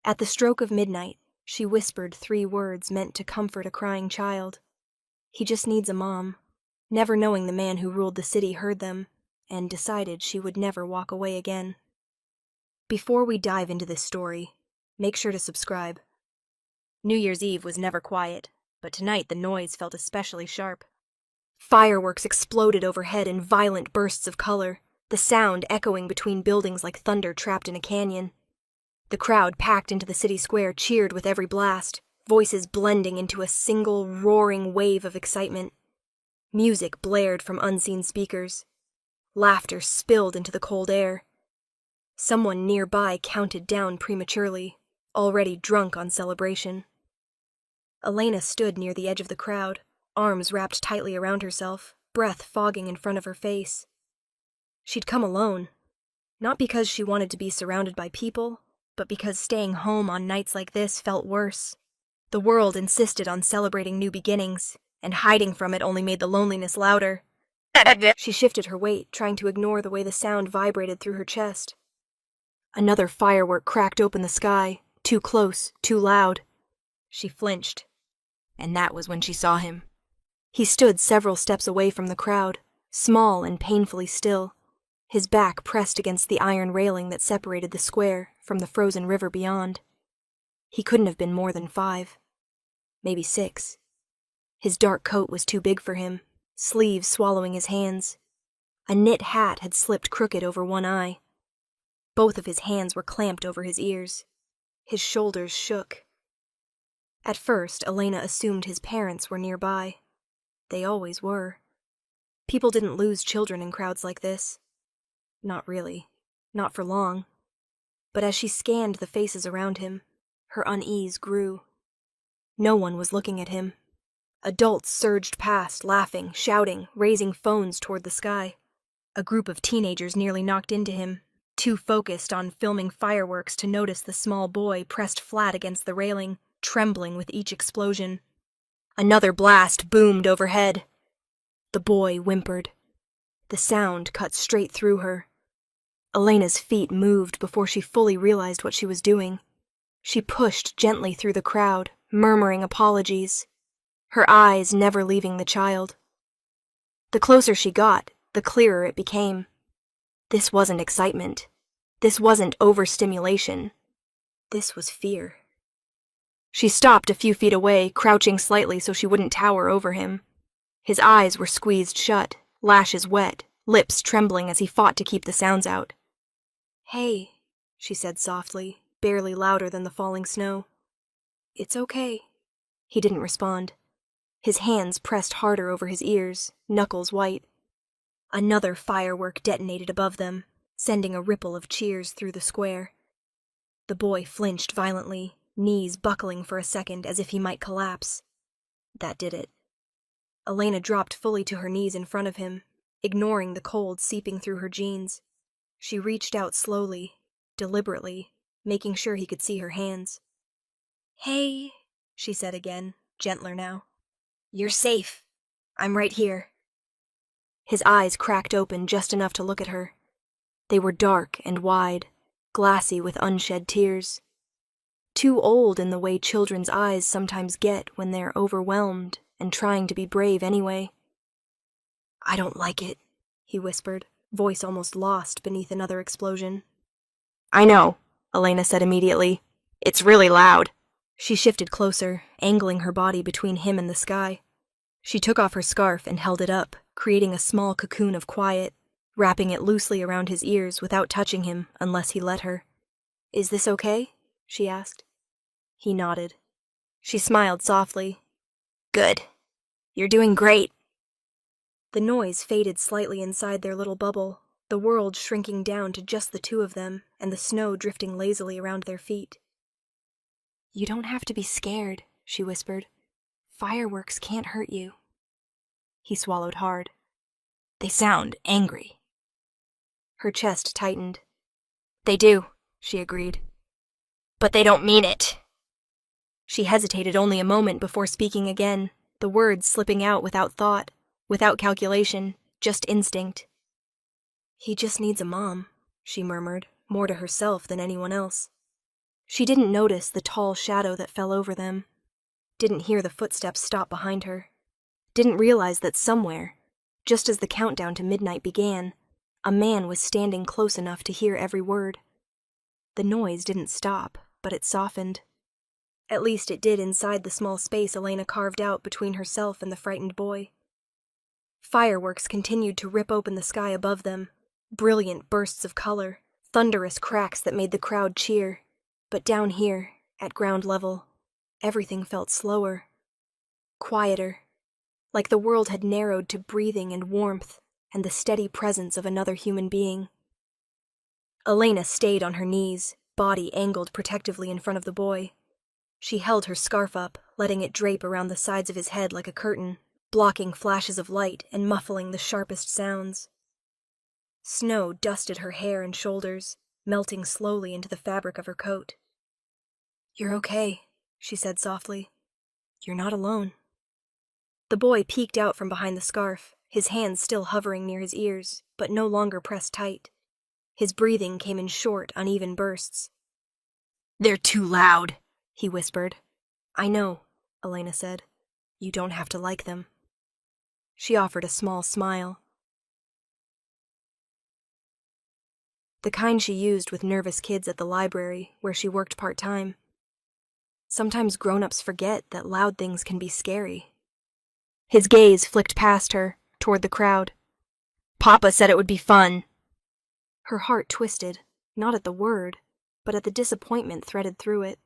At the stroke of midnight, she whispered 3 words meant to comfort a crying child. He just needs a mom, never knowing the man who ruled the city heard them, and decided she would never walk away again. Before we dive into this story, make sure to subscribe. New Year's Eve was never quiet, but tonight the noise felt especially sharp. Fireworks exploded overhead in violent bursts of color, the sound echoing between buildings like thunder trapped in a canyon. The crowd packed into the city square cheered with every blast, voices blending into a single roaring wave of excitement. Music blared from unseen speakers. Laughter spilled into the cold air. Someone nearby counted down prematurely, already drunk on celebration. Elena stood near the edge of the crowd, arms wrapped tightly around herself, breath fogging in front of her face. She'd come alone, not because she wanted to be surrounded by people, but because staying home on nights like this felt worse. The world insisted on celebrating new beginnings, and hiding from it only made the loneliness louder. She shifted her weight, trying to ignore the way the sound vibrated through her chest. Another firework cracked open the sky, too close, too loud. She flinched, and that was when she saw him. He stood several steps away from the crowd, small and painfully still, his back pressed against the iron railing that separated the square from the frozen river beyond. He couldn't have been more than 5, maybe 6. His dark coat was too big for him, sleeves swallowing his hands. A knit hat had slipped crooked over one eye. Both of his hands were clamped over his ears. His shoulders shook. At first, Elena assumed his parents were nearby. They always were. People didn't lose children in crowds like this. Not really. Not for long. But as she scanned the faces around him, her unease grew. No one was looking at him. Adults surged past, laughing, shouting, raising phones toward the sky. A group of teenagers nearly knocked into him, too focused on filming fireworks to notice the small boy pressed flat against the railing, trembling with each explosion. Another blast boomed overhead. The boy whimpered. The sound cut straight through her. Elena's feet moved before she fully realized what she was doing. She pushed gently through the crowd, murmuring apologies, her eyes never leaving the child. The closer she got, the clearer it became. This wasn't excitement. This wasn't overstimulation. This was fear. She stopped a few feet away, crouching slightly so she wouldn't tower over him. His eyes were squeezed shut, lashes wet, lips trembling as he fought to keep the sounds out. "Hey," she said softly, barely louder than the falling snow. "It's okay." He didn't respond. His hands pressed harder over his ears, knuckles white. Another firework detonated above them, sending a ripple of cheers through the square. The boy flinched violently, knees buckling for a second as if he might collapse. That did it. Elena dropped fully to her knees in front of him, ignoring the cold seeping through her jeans. She reached out slowly, deliberately, making sure he could see her hands. "Hey," she said again, gentler now. "You're safe. I'm right here." His eyes cracked open just enough to look at her. They were dark and wide, glassy with unshed tears. Too old in the way children's eyes sometimes get when they're overwhelmed and trying to be brave anyway. "I don't like it," he whispered, voice almost lost beneath another explosion. "I know," Elena said immediately. "It's really loud." She shifted closer, angling her body between him and the sky. She took off her scarf and held it up, creating a small cocoon of quiet, wrapping it loosely around his ears without touching him unless he let her. "Is this okay?" she asked. He nodded. She smiled softly. "Good. You're doing great." The noise faded slightly inside their little bubble, the world shrinking down to just the 2 of them and the snow drifting lazily around their feet. "You don't have to be scared," she whispered. "Fireworks can't hurt you." He swallowed hard. "They sound angry." Her chest tightened. "They do," she agreed. "But they don't mean it." She hesitated only a moment before speaking again, the words slipping out without thought, without calculation, just instinct. "He just needs a mom," she murmured, more to herself than anyone else. She didn't notice the tall shadow that fell over them, didn't hear the footsteps stop behind her, didn't realize that somewhere, just as the countdown to midnight began, a man was standing close enough to hear every word. The noise didn't stop, but it softened. At least it did inside the small space Elena carved out between herself and the frightened boy. Fireworks continued to rip open the sky above them, brilliant bursts of color, thunderous cracks that made the crowd cheer. But down here, at ground level, everything felt slower, quieter, like the world had narrowed to breathing and warmth and the steady presence of another human being. Elena stayed on her knees, body angled protectively in front of the boy. She held her scarf up, letting it drape around the sides of his head like a curtain, blocking flashes of light and muffling the sharpest sounds. Snow dusted her hair and shoulders, melting slowly into the fabric of her coat. "You're okay," she said softly. "You're not alone." The boy peeked out from behind the scarf, his hands still hovering near his ears, but no longer pressed tight. His breathing came in short, uneven bursts. "They're too loud," he whispered. "I know," Elena said. "You don't have to like them." She offered a small smile. The kind she used with nervous kids at the library, where she worked part-time. Sometimes grown-ups forget that loud things can be scary. His gaze flicked past her, toward the crowd. "Papa said it would be fun." Her heart twisted, not at the word, but at the disappointment threaded through it.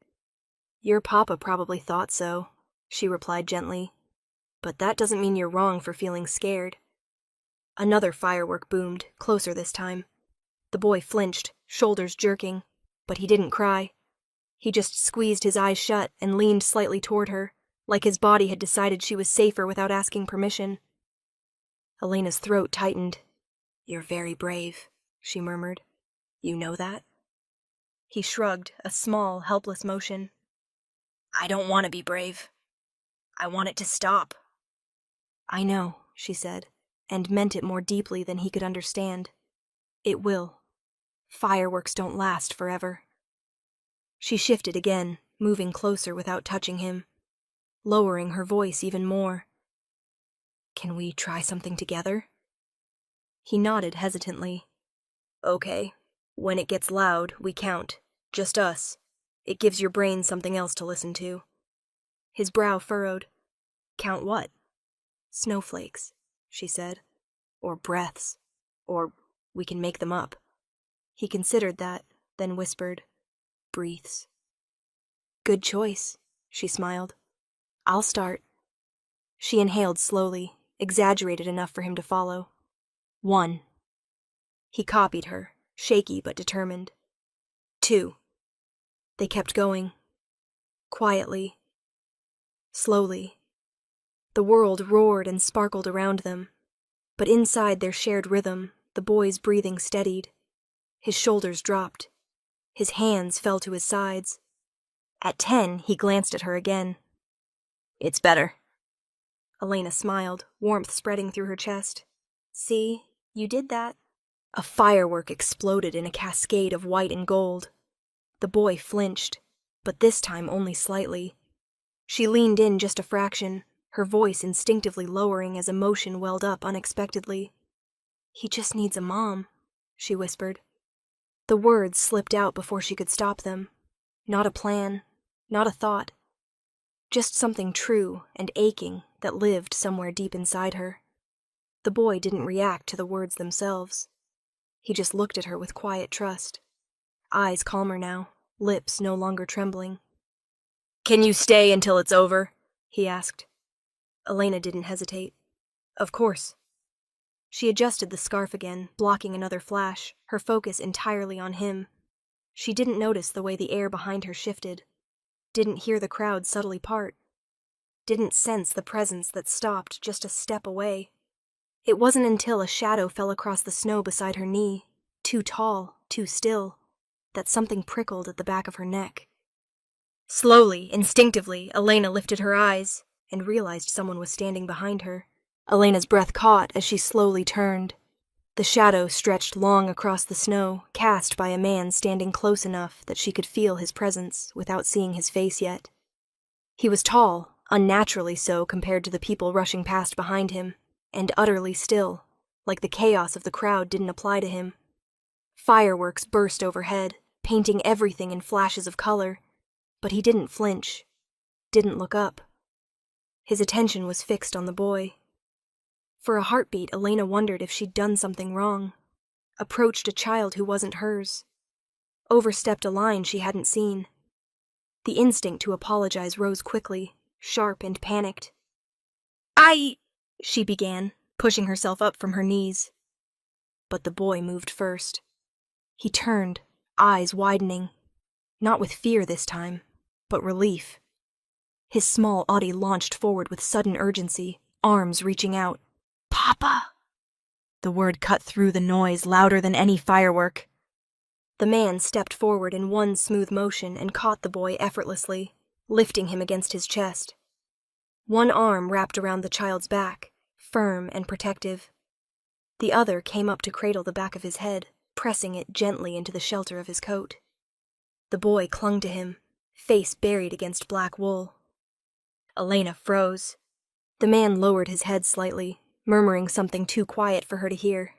"Your papa probably thought so," she replied gently. "But that doesn't mean you're wrong for feeling scared." Another firework boomed, closer this time. The boy flinched, shoulders jerking, but he didn't cry. He just squeezed his eyes shut and leaned slightly toward her, like his body had decided she was safer without asking permission. Elena's throat tightened. "You're very brave," she murmured. "You know that?" He shrugged, a small, helpless motion. "I don't want to be brave. I want it to stop." "I know," she said, and meant it more deeply than he could understand. "It will. Fireworks don't last forever." She shifted again, moving closer without touching him, lowering her voice even more. "Can we try something together?" He nodded hesitantly. "Okay. When it gets loud, we count. Just us. It gives your brain something else to listen to." His brow furrowed. "Count what?" "Snowflakes," she said. "Or breaths. Or we can make them up." He considered that, then whispered, "Breaths." "Good choice," she smiled. "I'll start." She inhaled slowly, exaggerated enough for him to follow. 1. He copied her, shaky but determined. 2. They kept going. Quietly. Slowly. The world roared and sparkled around them, but inside their shared rhythm, the boy's breathing steadied. His shoulders dropped. His hands fell to his sides. At 10, he glanced at her again. "It's better." Elena smiled, warmth spreading through her chest. "See, you did that." A firework exploded in a cascade of white and gold. The boy flinched, but this time only slightly. She leaned in just a fraction, her voice instinctively lowering as emotion welled up unexpectedly. "He just needs a mom," she whispered. The words slipped out before she could stop them. Not a plan, not a thought. Just something true and aching that lived somewhere deep inside her. The boy didn't react to the words themselves. He just looked at her with quiet trust. Eyes calmer now, lips no longer trembling. "Can you stay until it's over?" he asked. Elena didn't hesitate. "Of course." She adjusted the scarf again, blocking another flash, her focus entirely on him. She didn't notice the way the air behind her shifted, didn't hear the crowd subtly part, didn't sense the presence that stopped just a step away. It wasn't until a shadow fell across the snow beside her knee, too tall, too still, that something prickled at the back of her neck. Slowly, instinctively, Elena lifted her eyes and realized someone was standing behind her. Elena's breath caught as she slowly turned. The shadow stretched long across the snow, cast by a man standing close enough that she could feel his presence without seeing his face yet. He was tall, unnaturally so compared to the people rushing past behind him, and utterly still, like the chaos of the crowd didn't apply to him. Fireworks burst overhead, painting everything in flashes of color, but he didn't flinch, didn't look up. His attention was fixed on the boy. For a heartbeat, Elena wondered if she'd done something wrong, approached a child who wasn't hers, overstepped a line she hadn't seen. The instinct to apologize rose quickly, sharp and panicked. She began, pushing herself up from her knees. But the boy moved first. He turned, eyes widening, not with fear this time, but relief. His small body launched forward with sudden urgency, arms reaching out. "Papa!" The word cut through the noise, louder than any firework. The man stepped forward in one smooth motion and caught the boy effortlessly, lifting him against his chest. One arm wrapped around the child's back, firm and protective. The other came up to cradle the back of his head, pressing it gently into the shelter of his coat. The boy clung to him, face buried against black wool. Elena froze. The man lowered his head slightly, murmuring something too quiet for her to hear.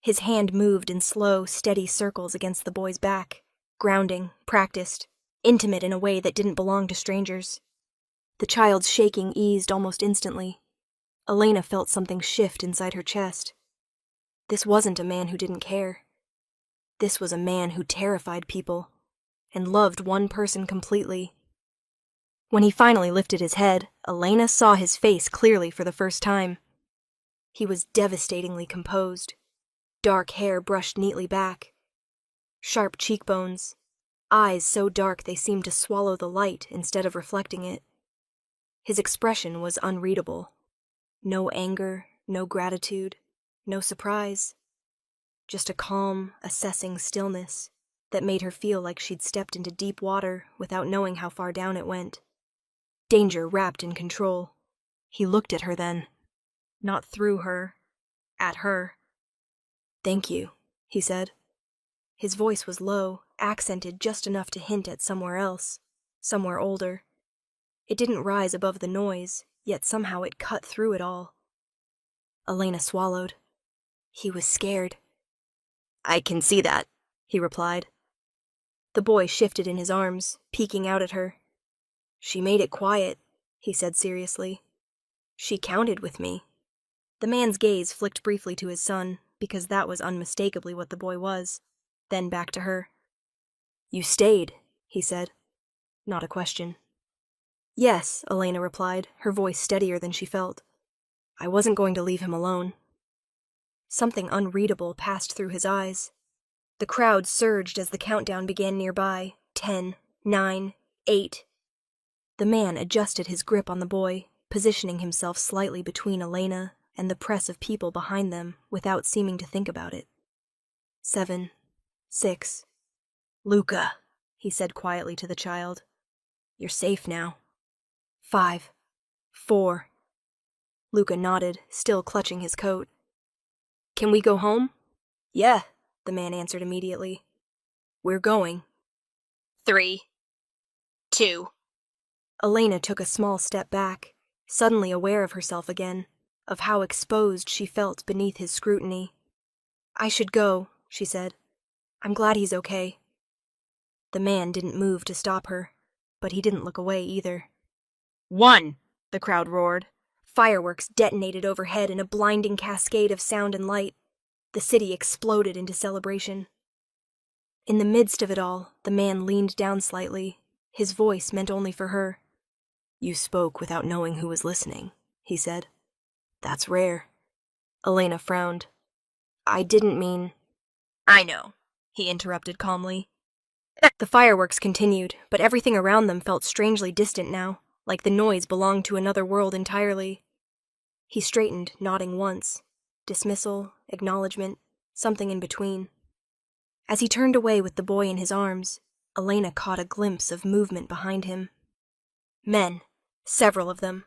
His hand moved in slow, steady circles against the boy's back, grounding, practiced, intimate in a way that didn't belong to strangers. The child's shaking eased almost instantly. Elena felt something shift inside her chest. This wasn't a man who didn't care. This was a man who terrified people, and loved one person completely. When he finally lifted his head, Elena saw his face clearly for the first time. He was devastatingly composed. Dark hair brushed neatly back. Sharp cheekbones. Eyes so dark they seemed to swallow the light instead of reflecting it. His expression was unreadable. No anger, no gratitude, no surprise. Just a calm, assessing stillness that made her feel like she'd stepped into deep water without knowing how far down it went. Danger wrapped in control. He looked at her then. Not through her. At her. "Thank you," he said. His voice was low, accented just enough to hint at somewhere else, somewhere older. It didn't rise above the noise, yet somehow it cut through it all. Elena swallowed. He was scared. "I can see that," he replied. The boy shifted in his arms, peeking out at her. "She made it quiet," he said seriously. "She counted with me." The man's gaze flicked briefly to his son, because that was unmistakably what the boy was, then back to her. "You stayed," he said. Not a question. "Yes," Elena replied, her voice steadier than she felt. "I wasn't going to leave him alone." Something unreadable passed through his eyes. The crowd surged as the countdown began nearby. 10, 9, 8. The man adjusted his grip on the boy, positioning himself slightly between Elena and the press of people behind them without seeming to think about it. 7, 6. "Luca," he said quietly to the child. "You're safe now." 5, 4. Luca nodded, still clutching his coat. "Can we go home?" "Yeah," the man answered immediately. "We're going." 3, 2. Elena took a small step back, suddenly aware of herself again, of how exposed she felt beneath his scrutiny. "I should go," she said. "I'm glad he's okay." The man didn't move to stop her, but he didn't look away either. 1, the crowd roared. Fireworks detonated overhead in a blinding cascade of sound and light. The city exploded into celebration. In the midst of it all, the man leaned down slightly, his voice meant only for her. "You spoke without knowing who was listening," he said. "That's rare." Elena frowned. "I didn't mean—" "I know," he interrupted calmly. The fireworks continued, but everything around them felt strangely distant now, like the noise belonged to another world entirely. He straightened, nodding once. Dismissal, acknowledgement, something in between. As he turned away with the boy in his arms, Elena caught a glimpse of movement behind him. Men, several of them.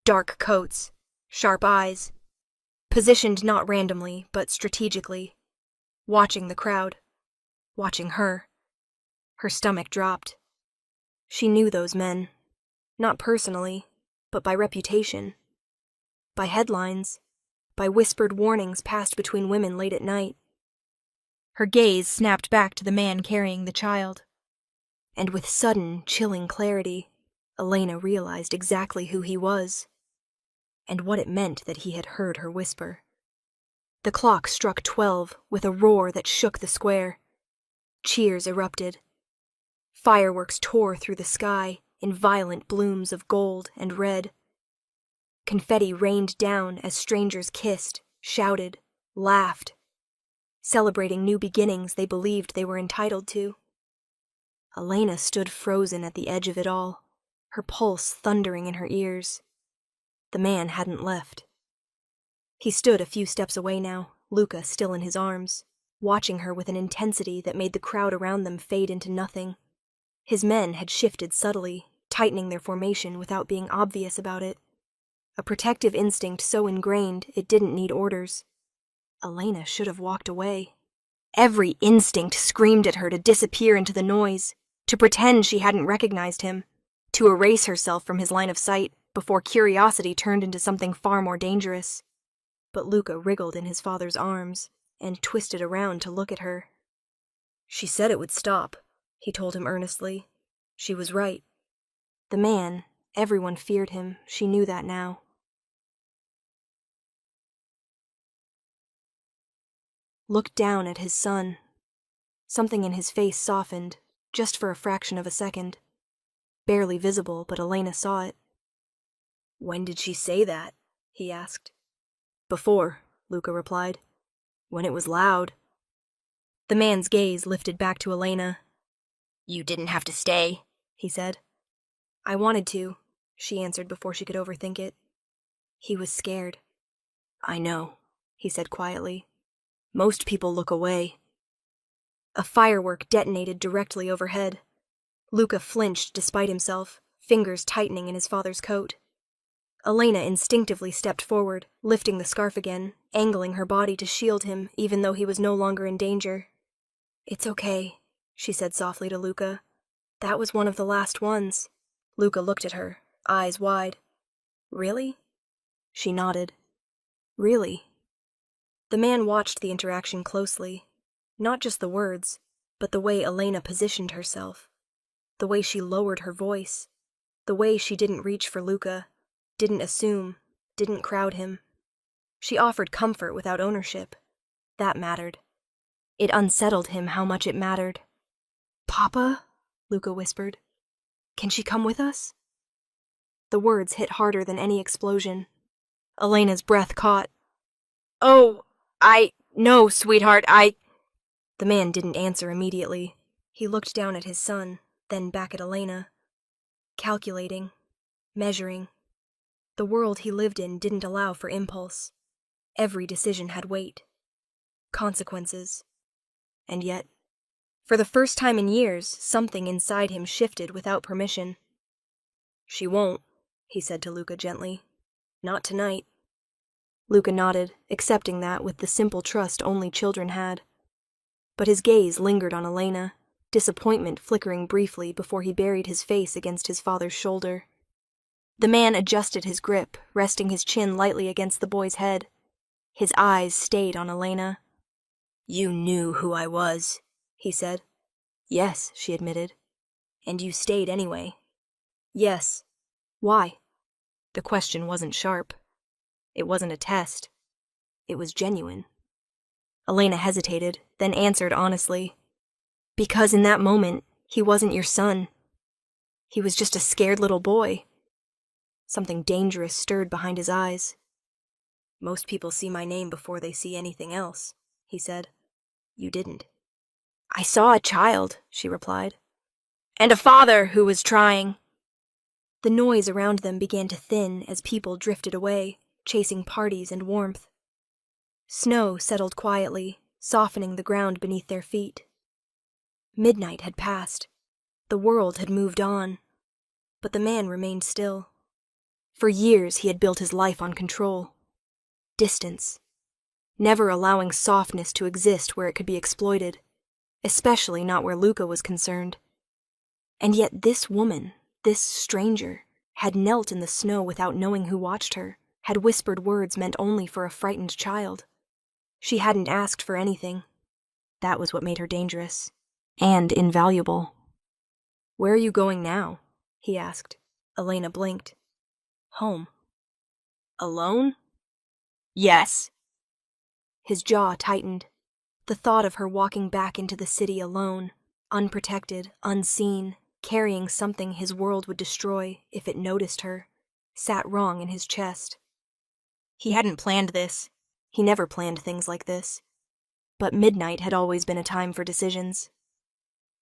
Dark coats, sharp eyes. positioned not randomly, but strategically, watching the crowd, watching her. Her stomach dropped. She knew those men, not personally, but by reputation, by headlines, by whispered warnings passed between women late at night. Her gaze snapped back to the man carrying the child, and with sudden, chilling clarity, Elena realized exactly who he was, and what it meant that he had heard her whisper. The clock struck 12 with a roar that shook the square. Cheers erupted. Fireworks tore through the sky in violent blooms of gold and red. Confetti rained down as strangers kissed, shouted, laughed, celebrating new beginnings they believed they were entitled to. Elena stood frozen at the edge of it all, her pulse thundering in her ears. The man hadn't left. He stood a few steps away now, Luca still in his arms, watching her with an intensity that made the crowd around them fade into nothing. His men had shifted subtly, tightening their formation without being obvious about it. A protective instinct so ingrained it didn't need orders. Elena should have walked away. Every instinct screamed at her to disappear into the noise, to pretend she hadn't recognized him, to erase herself from his line of sight before curiosity turned into something far more dangerous. But Luca wriggled in his father's arms and twisted around to look at her. "She said it would stop," he told him earnestly. She was right. The man, everyone feared him, she knew that now. Looked down at his son. Something in his face softened, just for a fraction of a second. Barely visible, but Elena saw it. "When did she say that?" he asked. "Before," Luca replied. "When it was loud." The man's gaze lifted back to Elena. "You didn't have to stay," he said. "I wanted to," she answered before she could overthink it. He was scared. "I know," he said quietly. "Most people look away." A firework detonated directly overhead. Luca flinched despite himself, fingers tightening in his father's coat. Elena instinctively stepped forward, lifting the scarf again, angling her body to shield him even though he was no longer in danger. "It's okay," she said softly to Luca. "That was one of the last ones." Luca looked at her, eyes wide. "Really?" She nodded. "Really?" The man watched the interaction closely. Not just the words, but the way Elena positioned herself. The way she lowered her voice. The way she didn't reach for Luca, didn't assume, didn't crowd him. She offered comfort without ownership. That mattered. It unsettled him how much it mattered. "Papa?" Luca whispered. "Can she come with us?" The words hit harder than any explosion. Elena's breath caught. "Oh, no, sweetheart, The man didn't answer immediately. He looked down at his son, then back at Elena. Calculating. Measuring. The world he lived in didn't allow for impulse. Every decision had weight. Consequences. And yet, for the first time in years, something inside him shifted without permission. "She won't," he said to Luca gently. "Not tonight." Luca nodded, accepting that with the simple trust only children had. But his gaze lingered on Elena, disappointment flickering briefly before he buried his face against his father's shoulder. The man adjusted his grip, resting his chin lightly against the boy's head. His eyes stayed on Elena. "You knew who I was," he said. "Yes," she admitted. "And you stayed anyway." "Yes. Why?" The question wasn't sharp. It wasn't a test. It was genuine. Elena hesitated, then answered honestly. "Because in that moment, he wasn't your son. He was just a scared little boy." Something dangerous stirred behind his eyes. "Most people see my name before they see anything else," he said. "You didn't." "I saw a child," she replied. "And a father who was trying." The noise around them began to thin as people drifted away, chasing parties and warmth. Snow settled quietly, softening the ground beneath their feet. Midnight had passed. The world had moved on. But the man remained still. For years he had built his life on control. Distance. Never allowing softness to exist where it could be exploited, especially not where Luca was concerned. And yet this woman, this stranger, had knelt in the snow without knowing who watched her, had whispered words meant only for a frightened child. She hadn't asked for anything. That was what made her dangerous. And invaluable. "Where are you going now?" he asked. Elena blinked. "Home." "Alone?" "Yes." His jaw tightened. The thought of her walking back into the city alone, unprotected, unseen, carrying something his world would destroy if it noticed her, sat wrong in his chest. He hadn't planned this. He never planned things like this. But midnight had always been a time for decisions.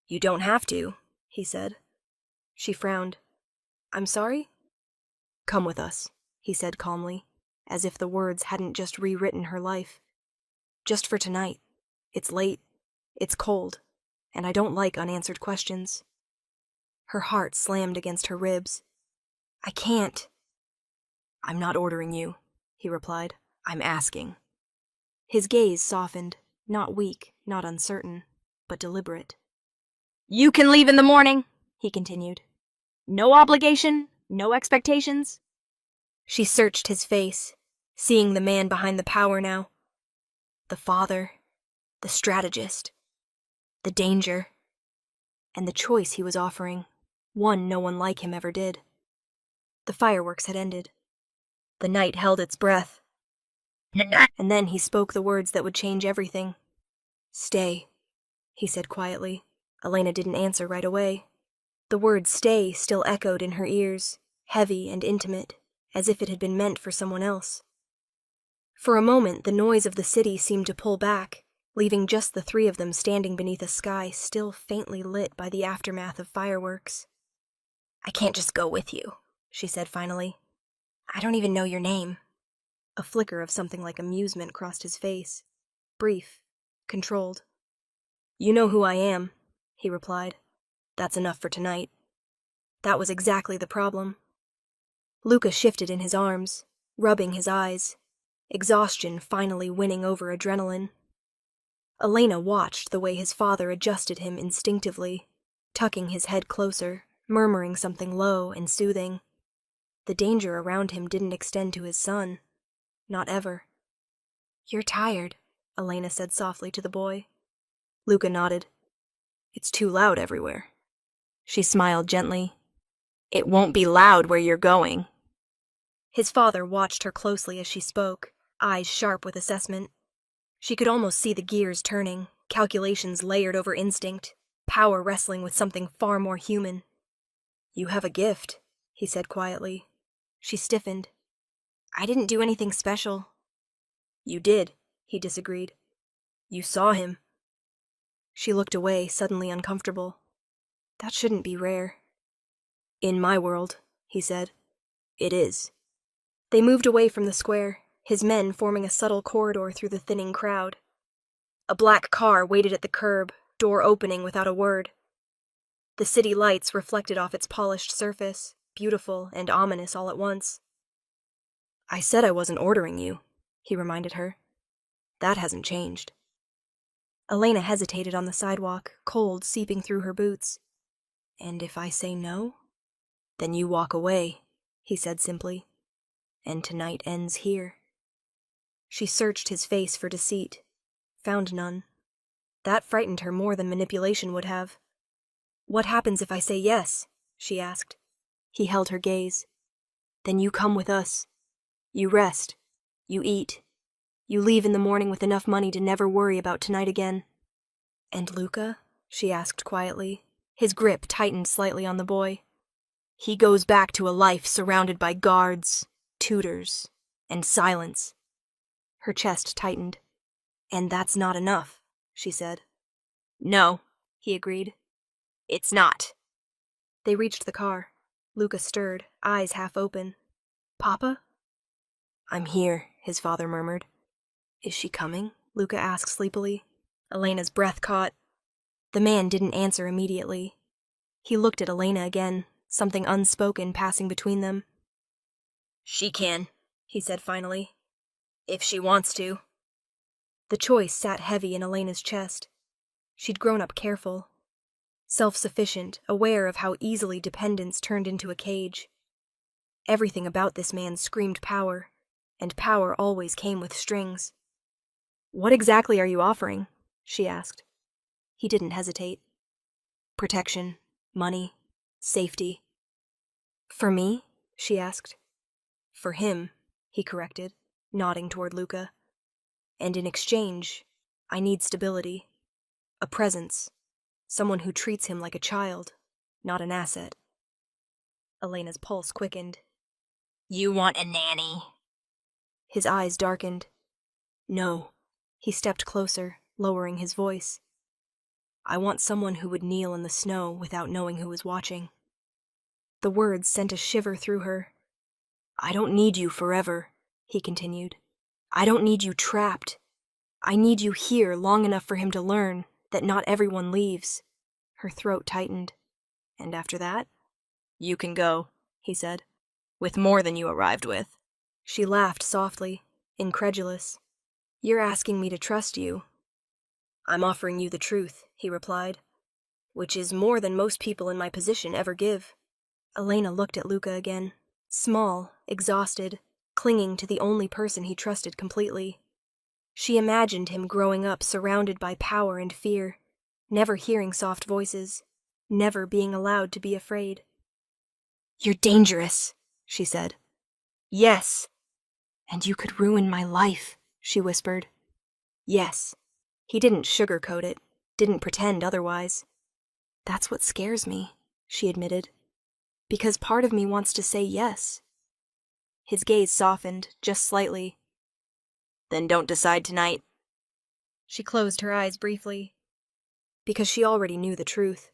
"You don't have to," he said. She frowned. "I'm sorry?" "Come with us," he said calmly, as if the words hadn't just rewritten her life. "Just for tonight. It's late. It's cold. And I don't like unanswered questions." Her heart slammed against her ribs. "I can't." "I'm not ordering you," he replied. "I'm asking." His gaze softened, not weak, not uncertain, but deliberate. "You can leave in the morning," he continued. "No obligation, no expectations." She searched his face, seeing the man behind the power now. The father, the strategist, the danger, and the choice he was offering, one no one like him ever did. The fireworks had ended. The night held its breath. And then he spoke the words that would change everything. "Stay," he said quietly. Elena didn't answer right away. The word "stay" still echoed in her ears, heavy and intimate, as if it had been meant for someone else. For a moment, the noise of the city seemed to pull back, leaving just the three of them standing beneath a sky still faintly lit by the aftermath of fireworks. "I can't just go with you," she said finally. "I don't even know your name." A flicker of something like amusement crossed his face. Brief, controlled. "You know who I am," he replied. "That's enough for tonight." That was exactly the problem. Luca shifted in his arms, rubbing his eyes, exhaustion finally winning over adrenaline. Elena watched the way his father adjusted him instinctively, tucking his head closer, murmuring something low and soothing. The danger around him didn't extend to his son. Not ever. "You're tired," Elena said softly to the boy. Luca nodded. "It's too loud everywhere." She smiled gently. "It won't be loud where you're going." His father watched her closely as she spoke, eyes sharp with assessment. She could almost see the gears turning, calculations layered over instinct, power wrestling with something far more human. "You have a gift," he said quietly. She stiffened. "I didn't do anything special." "You did," he disagreed. "You saw him." She looked away, suddenly uncomfortable. "That shouldn't be rare." "In my world," he said, "it is." They moved away from the square, his men forming a subtle corridor through the thinning crowd. A black car waited at the curb, door opening without a word. The city lights reflected off its polished surface, beautiful and ominous all at once. "I said I wasn't ordering you," he reminded her. "That hasn't changed." Elena hesitated on the sidewalk, cold seeping through her boots. "And if I say no?" "Then you walk away," he said simply. "And tonight ends here." She searched his face for deceit, found none. That frightened her more than manipulation would have. "What happens if I say yes?" she asked. He held her gaze. "Then you come with us. You rest. You eat. You leave in the morning with enough money to never worry about tonight again." "And Luca?" she asked quietly. His grip tightened slightly on the boy. "He goes back to a life surrounded by guards, tutors, and silence." Her chest tightened. "And that's not enough," she said. "No," he agreed. "It's not." They reached the car. Luca stirred, eyes half open. "Papa?" "I'm here," his father murmured. "Is she coming?" Luca asked sleepily. Elena's breath caught. The man didn't answer immediately. He looked at Elena again, something unspoken passing between them. "She can," he said finally. If she wants to. The choice sat heavy in Elena's chest. She'd grown up careful, self-sufficient, aware of how easily dependence turned into a cage. Everything about this man screamed power, and power always came with strings. "What exactly are you offering?" she asked. He didn't hesitate. "Protection, money, safety." "For me?" she asked. "For him," he corrected, nodding toward Luca. "And in exchange, I need stability, a presence, someone who treats him like a child, not an asset." Elena's pulse quickened. "You want a nanny?" His eyes darkened. "No." He stepped closer, lowering his voice. "I want someone who would kneel in the snow without knowing who was watching." The words sent a shiver through her. "I don't need you forever," he continued. "I don't need you trapped. I need you here long enough for him to learn that not everyone leaves." Her throat tightened. "And after that?" "You can go," he said, "with more than you arrived with." She laughed softly, incredulous. "You're asking me to trust you." "I'm offering you the truth," he replied, "which is more than most people in my position ever give." Elena looked at Luca again, small, exhausted, clinging to the only person he trusted completely. She imagined him growing up surrounded by power and fear, never hearing soft voices, never being allowed to be afraid. "You're dangerous," she said. "Yes." "And you could ruin my life," she whispered. "Yes." He didn't sugarcoat it, didn't pretend otherwise. "That's what scares me," she admitted. "Because part of me wants to say yes." His gaze softened, just slightly. "Then don't decide tonight." She closed her eyes briefly, because she already knew the truth.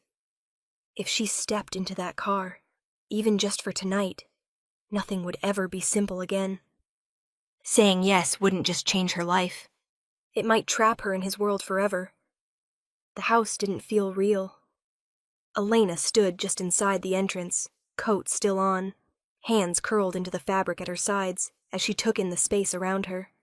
If she stepped into that car, even just for tonight, nothing would ever be simple again. Saying yes wouldn't just change her life. It might trap her in his world forever. The house didn't feel real. Elena stood just inside the entrance, coat still on, hands curled into the fabric at her sides as she took in the space around her.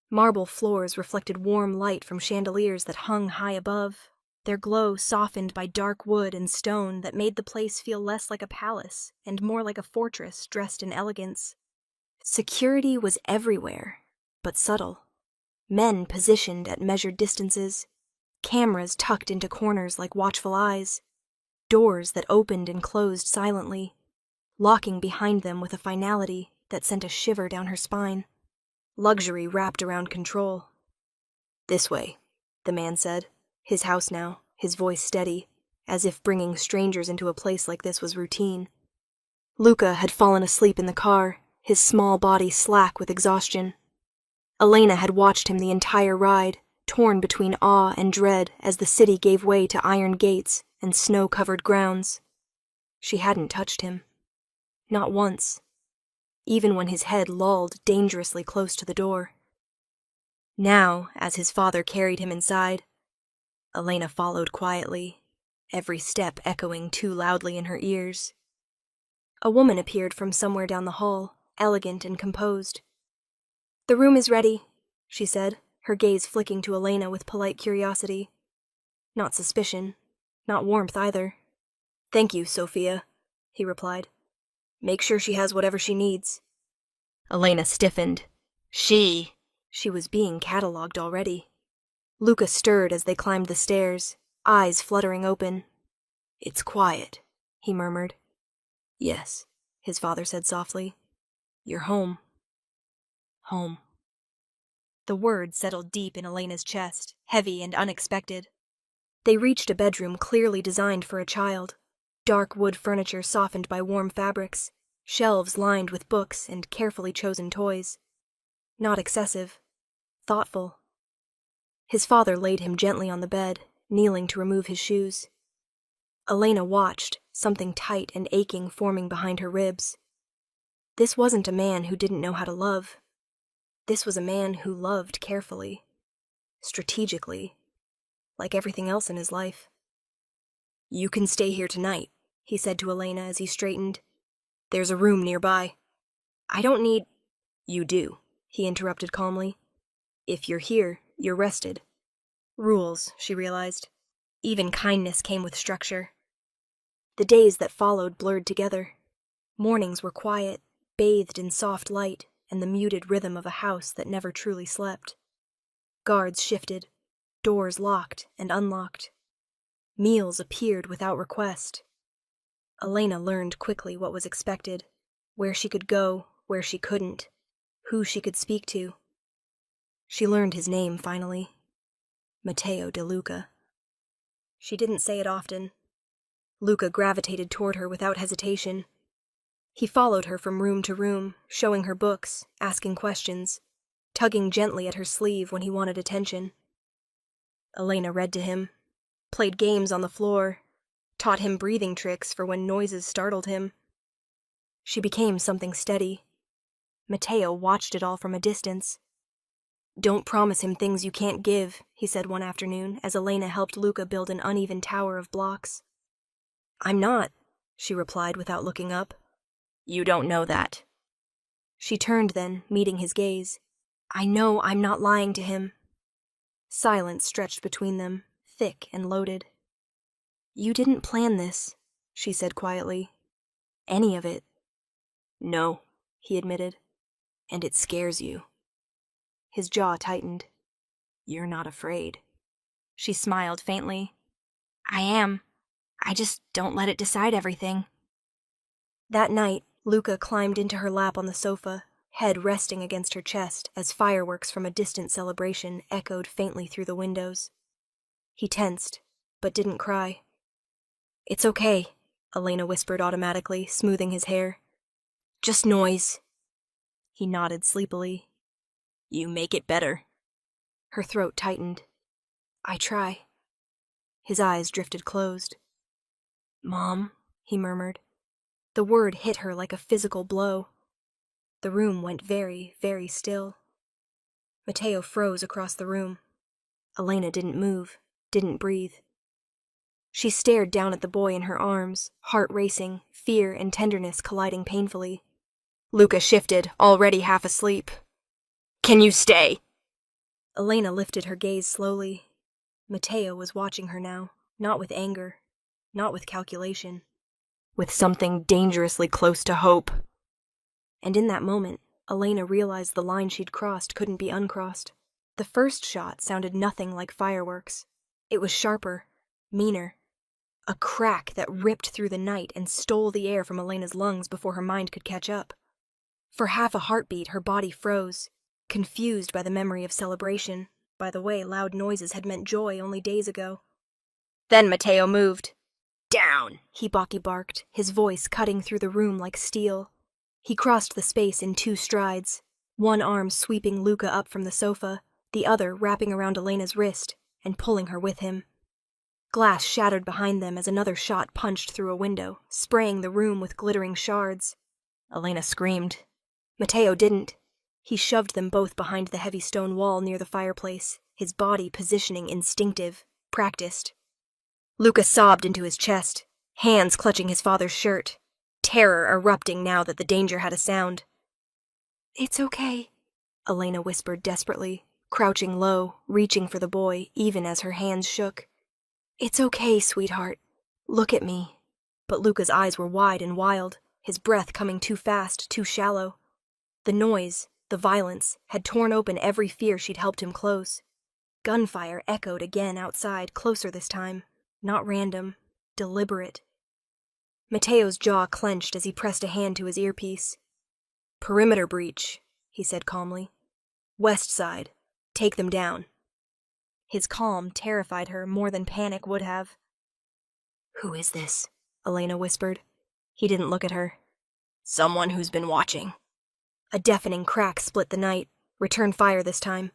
Marble floors reflected warm light from chandeliers that hung high above, their glow softened by dark wood and stone that made the place feel less like a palace and more like a fortress dressed in elegance. Security was everywhere, but subtle. Men positioned at measured distances, cameras tucked into corners like watchful eyes, doors that opened and closed silently, locking behind them with a finality that sent a shiver down her spine. Luxury wrapped around control. "This way," the man said, his house now, his voice steady, as if bringing strangers into a place like this was routine. Luca had fallen asleep in the car, his small body slack with exhaustion. Elena had watched him the entire ride, torn between awe and dread as the city gave way to iron gates and snow-covered grounds. She hadn't touched him. Not once. Even when his head lolled dangerously close to the door. Now, as his father carried him inside, Elena followed quietly, every step echoing too loudly in her ears. A woman appeared from somewhere down the hall, elegant and composed. "The room is ready," she said, her gaze flicking to Elena with polite curiosity. Not suspicion, not warmth either. "Thank you, Sophia," he replied. "Make sure she has whatever she needs." Elena stiffened. She was being catalogued already. Luca stirred as they climbed the stairs, eyes fluttering open. "It's quiet," he murmured. "Yes," his father said softly. "You're home." Home. The word settled deep in Elena's chest, heavy and unexpected. They reached a bedroom clearly designed for a child. Dark wood furniture softened by warm fabrics, shelves lined with books and carefully chosen toys. Not excessive. Thoughtful. His father laid him gently on the bed, kneeling to remove his shoes. Elena watched, something tight and aching forming behind her ribs. This wasn't a man who didn't know how to love. This was a man who loved carefully, strategically, like everything else in his life. "You can stay here tonight," he said to Elena as he straightened. "There's a room nearby." "I don't need—" "You do," he interrupted calmly. If you're here, you're rested. Rules, she realized. Even kindness came with structure. The days that followed blurred together. Mornings were quiet, bathed in soft light and the muted rhythm of a house that never truly slept. Guards shifted, doors locked and unlocked. Meals appeared without request. Elena learned quickly what was expected, where she could go, where she couldn't, who she could speak to. She learned his name finally. Matteo De Luca. She didn't say it often. Luca gravitated toward her without hesitation. He followed her from room to room, showing her books, asking questions, tugging gently at her sleeve when he wanted attention. Elena read to him, played games on the floor, taught him breathing tricks for when noises startled him. She became something steady. Matteo watched it all from a distance. Don't promise him things you can't give, he said one afternoon as Elena helped Luca build an uneven tower of blocks. I'm not, she replied without looking up. You don't know that. She turned then, meeting his gaze. I know I'm not lying to him. Silence stretched between them, thick and loaded. You didn't plan this, she said quietly. Any of it. No, he admitted. And it scares you. His jaw tightened. You're not afraid. She smiled faintly. I am. I just don't let it decide everything. That night, Luca climbed into her lap on the sofa, head resting against her chest as fireworks from a distant celebration echoed faintly through the windows. He tensed, but didn't cry. It's okay, Elena whispered automatically, smoothing his hair. Just noise. He nodded sleepily. You make it better. Her throat tightened. I try. His eyes drifted closed. Mom, he murmured. The word hit her like a physical blow. The room went very, very still. Matteo froze across the room. Elena didn't move, didn't breathe. She stared down at the boy in her arms, heart racing, fear and tenderness colliding painfully. Luca shifted, already half asleep. Can you stay? Elena lifted her gaze slowly. Matteo was watching her now, not with anger, not with calculation, with something dangerously close to hope. And in that moment, Elena realized the line she'd crossed couldn't be uncrossed. The first shot sounded nothing like fireworks. It was sharper, meaner. A crack that ripped through the night and stole the air from Elena's lungs before her mind could catch up. For half a heartbeat, her body froze, confused by the memory of celebration, by the way loud noises had meant joy only days ago. Then Matteo moved. Down, he barked, his voice cutting through the room like steel. He crossed the space in 2 strides, one arm sweeping Luca up from the sofa, the other wrapping around Elena's wrist and pulling her with him. Glass shattered behind them as another shot punched through a window, spraying the room with glittering shards. Elena screamed. Matteo didn't. He shoved them both behind the heavy stone wall near the fireplace, his body positioning instinctive, practiced. Luca sobbed into his chest, hands clutching his father's shirt, terror erupting now that the danger had a sound. It's okay, Elena whispered desperately, crouching low, reaching for the boy, even as her hands shook. It's okay, sweetheart. Look at me. But Luca's eyes were wide and wild, his breath coming too fast, too shallow. The noise, the violence, had torn open every fear she'd helped him close. Gunfire echoed again outside, closer this time. Not random, deliberate. Matteo's jaw clenched as he pressed a hand to his earpiece. Perimeter breach, he said calmly. West side. Take them down. His calm terrified her more than panic would have. Who is this? Elena whispered. He didn't look at her. Someone who's been watching. A deafening crack split the night. Return fire this time.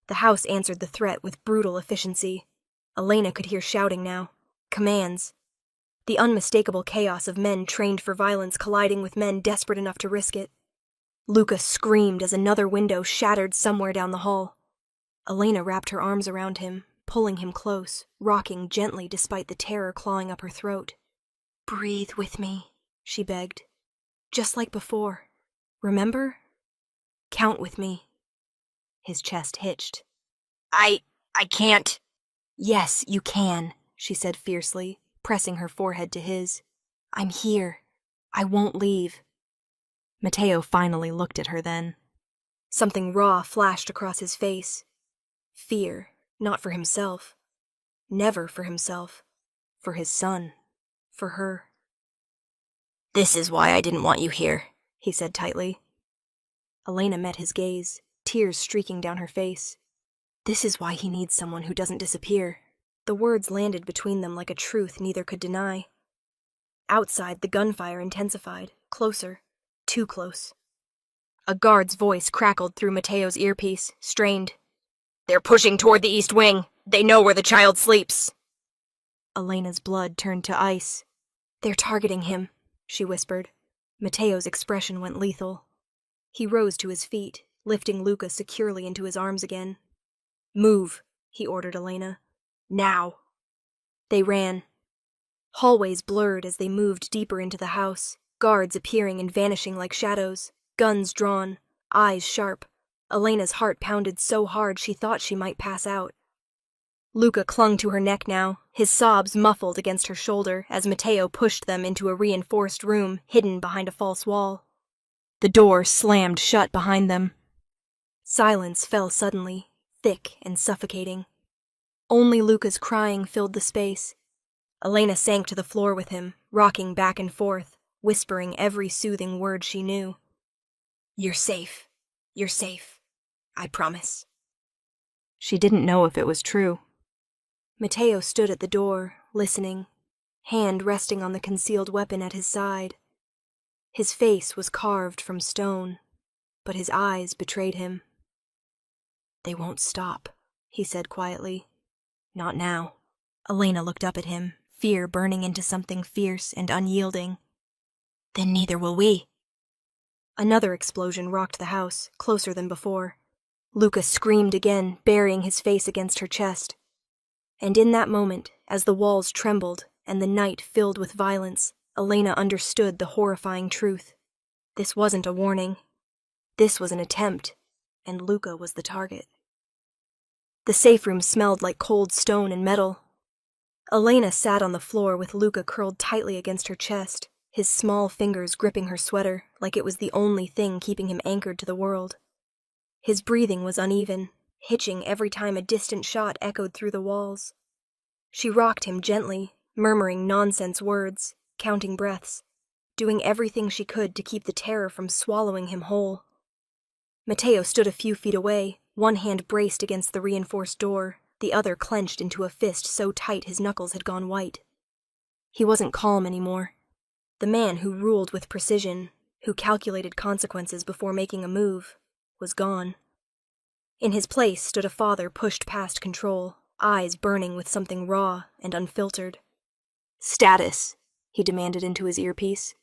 The house answered the threat with brutal efficiency. Elena could hear shouting now. Commands. The unmistakable chaos of men trained for violence colliding with men desperate enough to risk it. Luca screamed as another window shattered somewhere down the hall. Elena wrapped her arms around him, pulling him close, rocking gently despite the terror clawing up her throat. Breathe with me, she begged. Just like before. Remember? Count with me. His chest hitched. I can't. Yes, you can, she said fiercely, pressing her forehead to his. I'm here. I won't leave. Mateo finally looked at her then. Something raw flashed across his face. Fear, not for himself. Never for himself. For his son. For her. This is why I didn't want you here, he said tightly. Elena met his gaze, tears streaking down her face. This is why he needs someone who doesn't disappear. The words landed between them like a truth neither could deny. Outside, the gunfire intensified, closer, too close. A guard's voice crackled through Mateo's earpiece, strained. They're pushing toward the east wing. They know where the child sleeps. Elena's blood turned to ice. They're targeting him, she whispered. Mateo's expression went lethal. He rose to his feet, lifting Luca securely into his arms again. Move, he ordered Elena. Now. They ran. Hallways blurred as they moved deeper into the house, guards appearing and vanishing like shadows, guns drawn, eyes sharp. Elena's heart pounded so hard she thought she might pass out. Luca clung to her neck now, his sobs muffled against her shoulder as Mateo pushed them into a reinforced room hidden behind a false wall. The door slammed shut behind them. Silence fell suddenly, thick and suffocating. Only Luca's crying filled the space. Elena sank to the floor with him, rocking back and forth, whispering every soothing word she knew. You're safe. You're safe. I promise. She didn't know if it was true. Mateo stood at the door, listening, hand resting on the concealed weapon at his side. His face was carved from stone, but his eyes betrayed him. They won't stop, he said quietly. Not now. Elena looked up at him, fear burning into something fierce and unyielding. Then neither will we. Another explosion rocked the house, closer than before. Luca screamed again, burying his face against her chest. And in that moment, as the walls trembled and the night filled with violence, Elena understood the horrifying truth. This wasn't a warning. This was an attempt, and Luca was the target. The safe room smelled like cold stone and metal. Elena sat on the floor with Luca curled tightly against her chest, his small fingers gripping her sweater like it was the only thing keeping him anchored to the world. His breathing was uneven, hitching every time a distant shot echoed through the walls. She rocked him gently, murmuring nonsense words, counting breaths, doing everything she could to keep the terror from swallowing him whole. Mateo stood a few feet away, one hand braced against the reinforced door, the other clenched into a fist so tight his knuckles had gone white. He wasn't calm anymore. The man who ruled with precision, who calculated consequences before making a move, was gone. In his place stood a father pushed past control, eyes burning with something raw and unfiltered. Status, he demanded into his earpiece.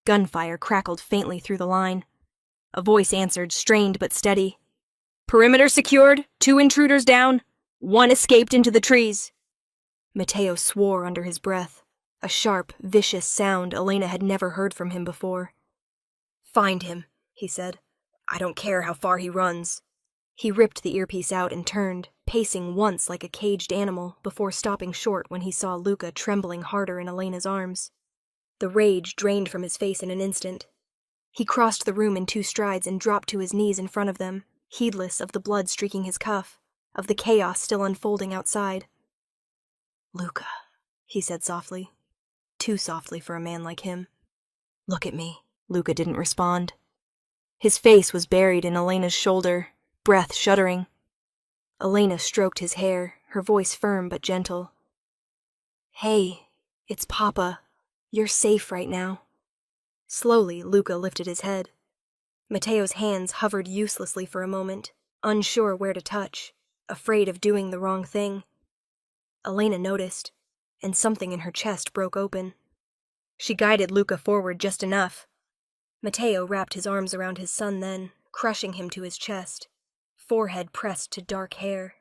Gunfire crackled faintly through the line. A voice answered, strained but steady. Perimeter secured, 2 intruders down, 1 escaped into the trees. Mateo swore under his breath, a sharp, vicious sound Elena had never heard from him before. Find him, he said. I don't care how far he runs. He ripped the earpiece out and turned, pacing once like a caged animal before stopping short when he saw Luca trembling harder in Elena's arms. The rage drained from his face in an instant. He crossed the room in 2 strides and dropped to his knees in front of them, heedless of the blood streaking his cuff, of the chaos still unfolding outside. Luca, he said softly. Too softly for a man like him. Look at me. Luca didn't respond. His face was buried in Elena's shoulder, breath shuddering. Elena stroked his hair, her voice firm but gentle. Hey, it's Papa. You're safe right now. Slowly, Luca lifted his head. Mateo's hands hovered uselessly for a moment, unsure where to touch, afraid of doing the wrong thing. Elena noticed, and something in her chest broke open. She guided Luca forward just enough. Mateo wrapped his arms around his son then, crushing him to his chest, forehead pressed to dark hair,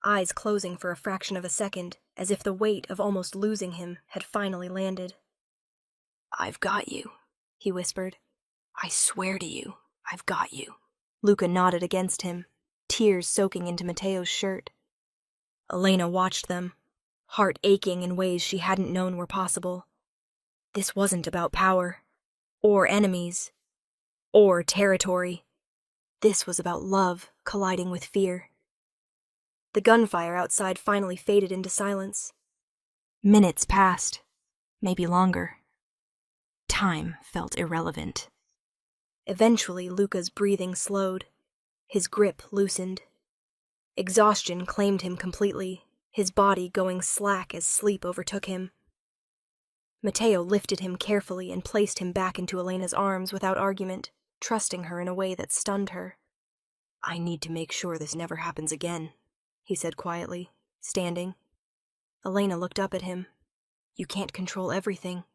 eyes closing for a fraction of a second, as if the weight of almost losing him had finally landed. I've got you, he whispered. I swear to you, I've got you. Luca nodded against him, tears soaking into Mateo's shirt. Elena watched them, heart aching in ways she hadn't known were possible. This wasn't about power, or enemies, or territory. This was about love colliding with fear. The gunfire outside finally faded into silence. Minutes passed, maybe longer. Time felt irrelevant. Eventually, Luca's breathing slowed. His grip loosened. Exhaustion claimed him completely, his body going slack as sleep overtook him. Mateo lifted him carefully and placed him back into Elena's arms without argument, trusting her in a way that stunned her. "I need to make sure this never happens again," he said quietly, standing. Elena looked up at him. "You can't control everything."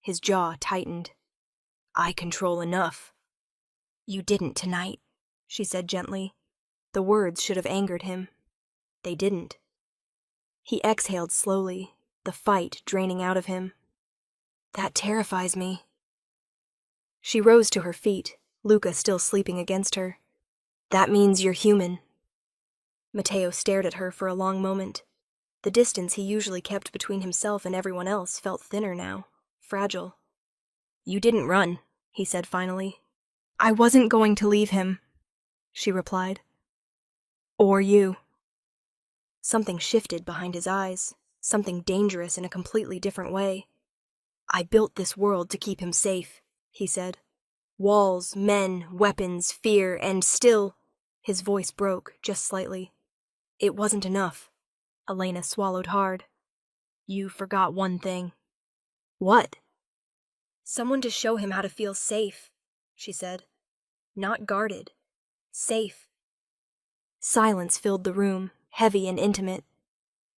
His jaw tightened. "I control enough." "You didn't tonight," she said gently. The words should have angered him. They didn't. He exhaled slowly, the fight draining out of him. "That terrifies me." She rose to her feet, Luca still sleeping against her. "That means you're human." Mateo stared at her for a long moment. The distance he usually kept between himself and everyone else felt thinner now, fragile. "You didn't run," he said finally. "I wasn't going to leave him," she replied. "Or you." Something shifted behind his eyes, something dangerous in a completely different way. "I built this world to keep him safe," he said. "Walls, men, weapons, fear, and still—" His voice broke, just slightly. "It wasn't enough." Elena swallowed hard. "You forgot one thing." "What?" "Someone to show him how to feel safe," she said. "Not guarded. Safe." Silence filled the room, heavy and intimate.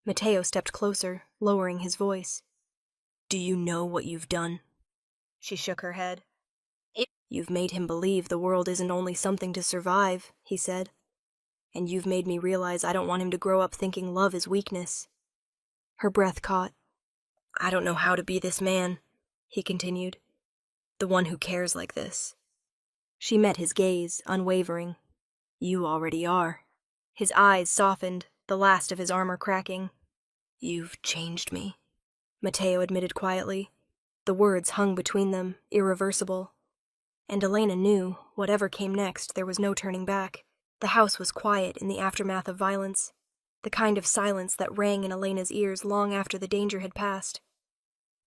Mateo stepped closer, lowering his voice. "Do you know what you've done?" She shook her head. "You've made him believe the world isn't only something to survive," he said. "And you've made me realize I don't want him to grow up thinking love is weakness." Her breath caught. "I don't know how to be this man," he continued. "The one who cares like this." She met his gaze, unwavering. "You already are." His eyes softened, the last of his armor cracking. "You've changed me," Mateo admitted quietly. The words hung between them, irreversible. And Elena knew, whatever came next, there was no turning back. The house was quiet in the aftermath of violence, the kind of silence that rang in Elena's ears long after the danger had passed.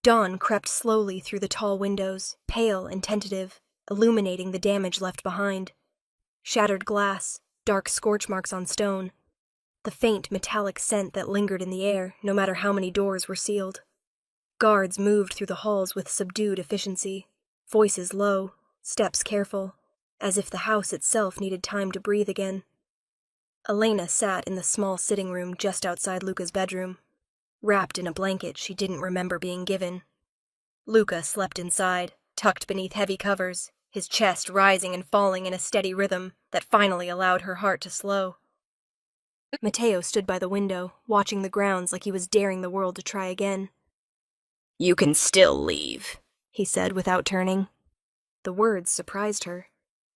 Dawn crept slowly through the tall windows, pale and tentative, illuminating the damage left behind. Shattered glass, dark scorch marks on stone, the faint metallic scent that lingered in the air, no matter how many doors were sealed. Guards moved through the halls with subdued efficiency, voices low, steps careful, as if the house itself needed time to breathe again. Elena sat in the small sitting room just outside Luca's bedroom, wrapped in a blanket she didn't remember being given. Luca slept inside, tucked beneath heavy covers, his chest rising and falling in a steady rhythm that finally allowed her heart to slow. Mateo stood by the window, watching the grounds like he was daring the world to try again. "You can still leave," he said without turning. The words surprised her.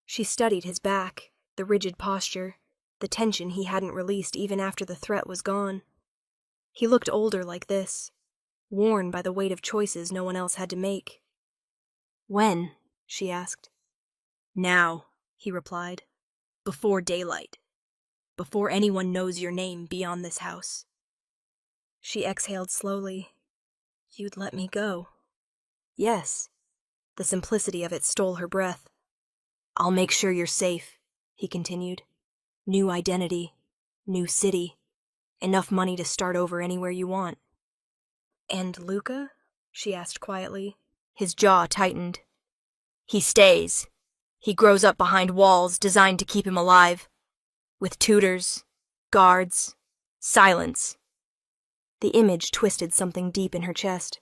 She studied his back, the rigid posture, the tension he hadn't released even after the threat was gone. He looked older like this, worn by the weight of choices no one else had to make. "When?" she asked. "Now," he replied. "Before daylight. Before anyone knows your name beyond this house." She exhaled slowly. "You'd let me go?" "Yes." The simplicity of it stole her breath. "I'll make sure you're safe," he continued. "New identity, new city, enough money to start over anywhere you want." "And Luca?" she asked quietly. His jaw tightened. "He stays. He grows up behind walls designed to keep him alive. With tutors, guards, silence." The image twisted something deep in her chest.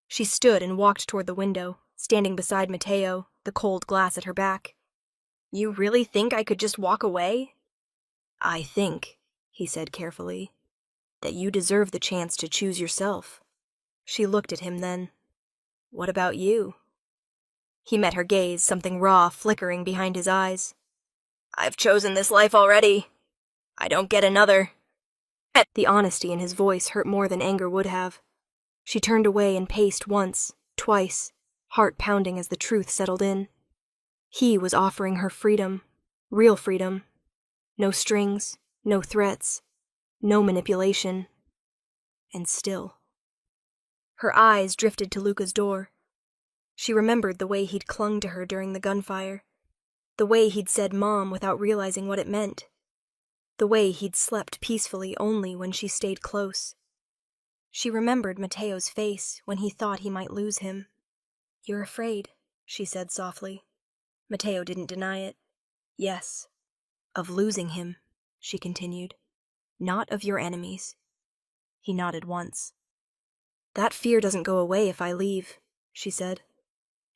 She stood and walked toward the window, standing beside Mateo, the cold glass at her back. "You really think I could just walk away?" "I think," he said carefully, "that you deserve the chance to choose yourself." She looked at him then. "What about you?" He met her gaze, something raw flickering behind his eyes. I've chosen this life already. I don't get another. The honesty in his voice hurt more than anger would have. She turned away and paced once, twice, heart pounding as the truth settled in. He was offering her freedom, real freedom. No strings, no threats, no manipulation. And still. Her eyes drifted to Luca's door. She remembered the way he'd clung to her during the gunfire, the way he'd said Mom without realizing what it meant, the way he'd slept peacefully only when she stayed close. She remembered Mateo's face when he thought he might lose him. "You're afraid," she said softly. Mateo didn't deny it. "Yes. Of losing him," she continued. "Not of your enemies." He nodded once. "That fear doesn't go away if I leave," she said.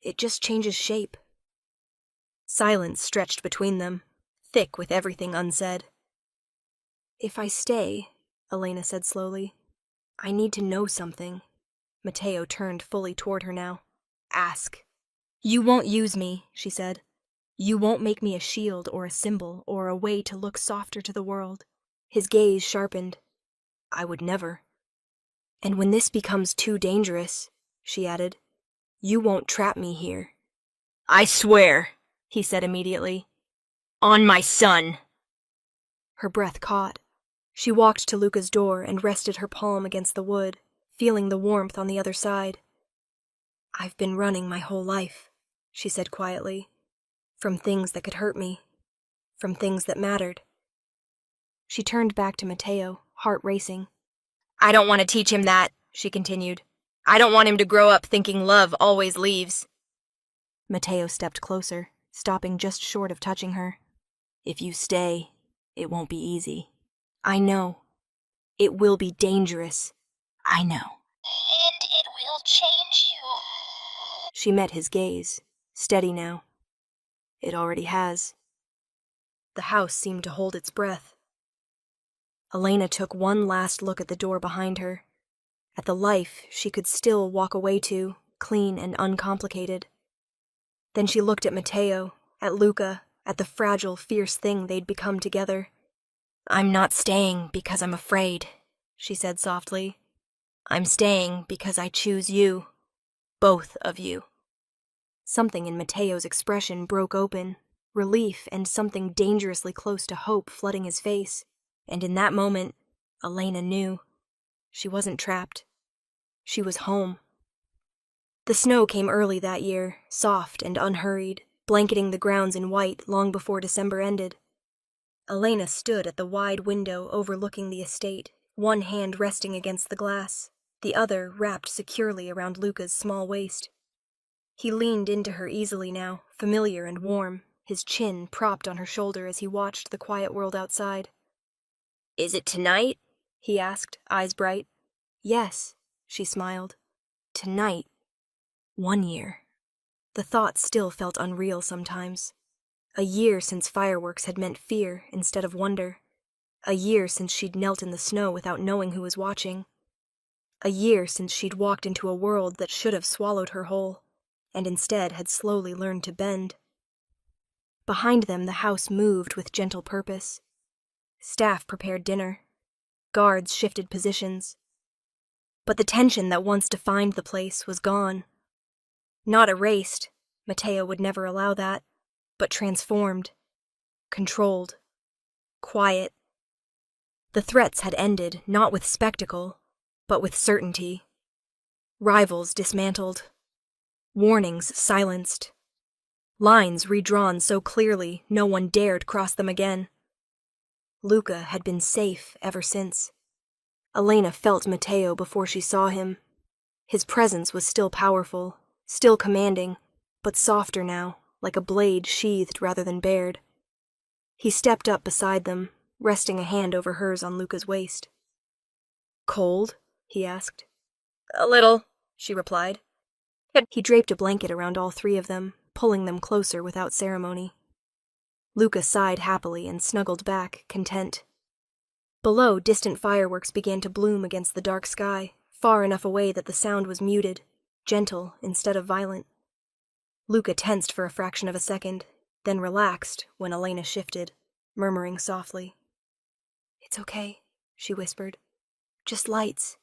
"It just changes shape." Silence stretched between them, thick with everything unsaid. "If I stay," Elena said slowly, "I need to know something." Mateo turned fully toward her now. "Ask." "You won't use me," she said. "You won't make me a shield or a symbol or a way to look softer to the world." His gaze sharpened. "I would never." "And when this becomes too dangerous," she added, "you won't trap me here." "I swear," he said immediately. "On my son." Her breath caught. She walked to Luca's door and rested her palm against the wood, feeling the warmth on the other side. "I've been running my whole life," she said quietly. "From things that could hurt me. From things that mattered." She turned back to Mateo, heart racing. "I don't want to teach him that," she continued. "I don't want him to grow up thinking love always leaves." Mateo stepped closer, stopping just short of touching her. "If you stay, it won't be easy." "I know. It will be dangerous. I know." "And it will change you." She met his gaze, steady now. "It already has." The house seemed to hold its breath. Elena took one last look at the door behind her, at the life she could still walk away to, clean and uncomplicated. Then she looked at Mateo, at Luca, at the fragile, fierce thing they'd become together. "I'm not staying because I'm afraid," she said softly. "I'm staying because I choose you. Both of you." Something in Mateo's expression broke open, relief and something dangerously close to hope flooding his face. And in that moment, Elena knew. She wasn't trapped. She was home. The snow came early that year, soft and unhurried, blanketing the grounds in white long before December ended. Elena stood at the wide window overlooking the estate, one hand resting against the glass, the other wrapped securely around Luca's small waist. He leaned into her easily now, familiar and warm, his chin propped on her shoulder as he watched the quiet world outside. "Is it tonight?" he asked, eyes bright. "Yes," she smiled. "Tonight. 1 year." The thought still felt unreal sometimes. A year since fireworks had meant fear instead of wonder. A year since she'd knelt in the snow without knowing who was watching. A year since she'd walked into a world that should have swallowed her whole, and instead had slowly learned to bend. Behind them the house moved with gentle purpose. Staff prepared dinner. Guards shifted positions. But the tension that once defined the place was gone. Not erased, Mateo would never allow that, but transformed, controlled, quiet. The threats had ended not with spectacle, but with certainty. Rivals dismantled. Warnings silenced. Lines redrawn so clearly no one dared cross them again. Luca had been safe ever since. Elena felt Mateo before she saw him. His presence was still powerful, still commanding, but softer now, like a blade sheathed rather than bared. He stepped up beside them, resting a hand over hers on Luca's waist. "Cold?" he asked. "A little," she replied. He draped a blanket around all three of them, pulling them closer without ceremony. Luca sighed happily and snuggled back, content. Below, distant fireworks began to bloom against the dark sky, far enough away that the sound was muted, gentle instead of violent. Luca tensed for a fraction of a second, then relaxed when Elena shifted, murmuring softly. "It's okay," she whispered. "Just lights."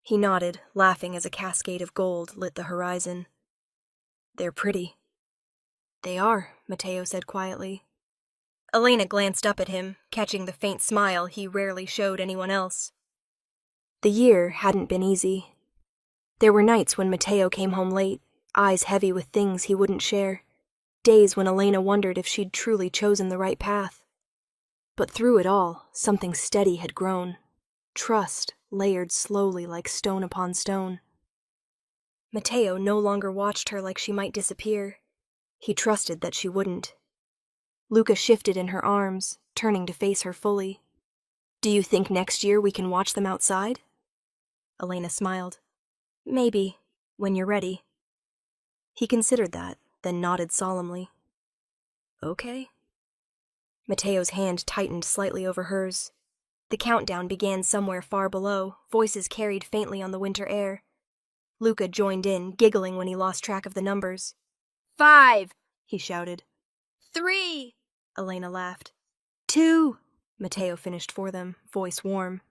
He nodded, laughing as a cascade of gold lit the horizon. "They're pretty." "They are," Matteo said quietly. Elena glanced up at him, catching the faint smile he rarely showed anyone else. The year hadn't been easy. There were nights when Matteo came home late, eyes heavy with things he wouldn't share, days when Elena wondered if she'd truly chosen the right path. But through it all, something steady had grown, trust layered slowly like stone upon stone. Matteo no longer watched her like she might disappear. He trusted that she wouldn't. Luca shifted in her arms, turning to face her fully. "Do you think next year we can watch them outside?" Elena smiled. "Maybe, when you're ready." He considered that, then nodded solemnly. "Okay." Matteo's hand tightened slightly over hers. The countdown began somewhere far below, voices carried faintly on the winter air. Luca joined in, giggling when he lost track of the numbers. 5, he shouted. 3, Elena laughed. 2, Matteo finished for them, voice warm.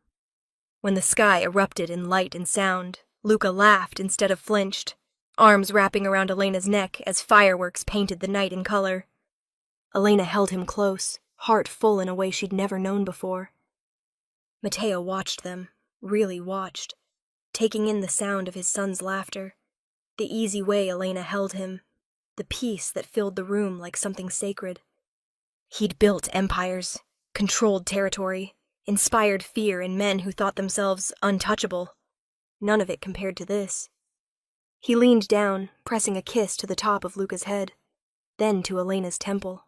When the sky erupted in light and sound, Luca laughed instead of flinched, arms wrapping around Elena's neck as fireworks painted the night in color. Elena held him close, heart full in a way she'd never known before. Matteo watched them, really watched, taking in the sound of his son's laughter, the easy way Elena held him, the peace that filled the room like something sacred. He'd built empires, controlled territory, inspired fear in men who thought themselves untouchable. None of it compared to this. He leaned down, pressing a kiss to the top of Luca's head, then to Elena's temple.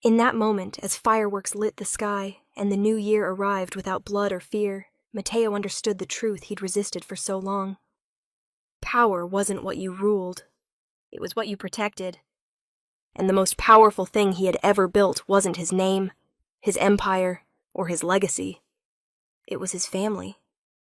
In that moment, as fireworks lit the sky and the new year arrived without blood or fear, Matteo understood the truth he'd resisted for so long. Power wasn't what you ruled. It was what you protected. And the most powerful thing he had ever built wasn't his name, his empire, or his legacy. It was his family.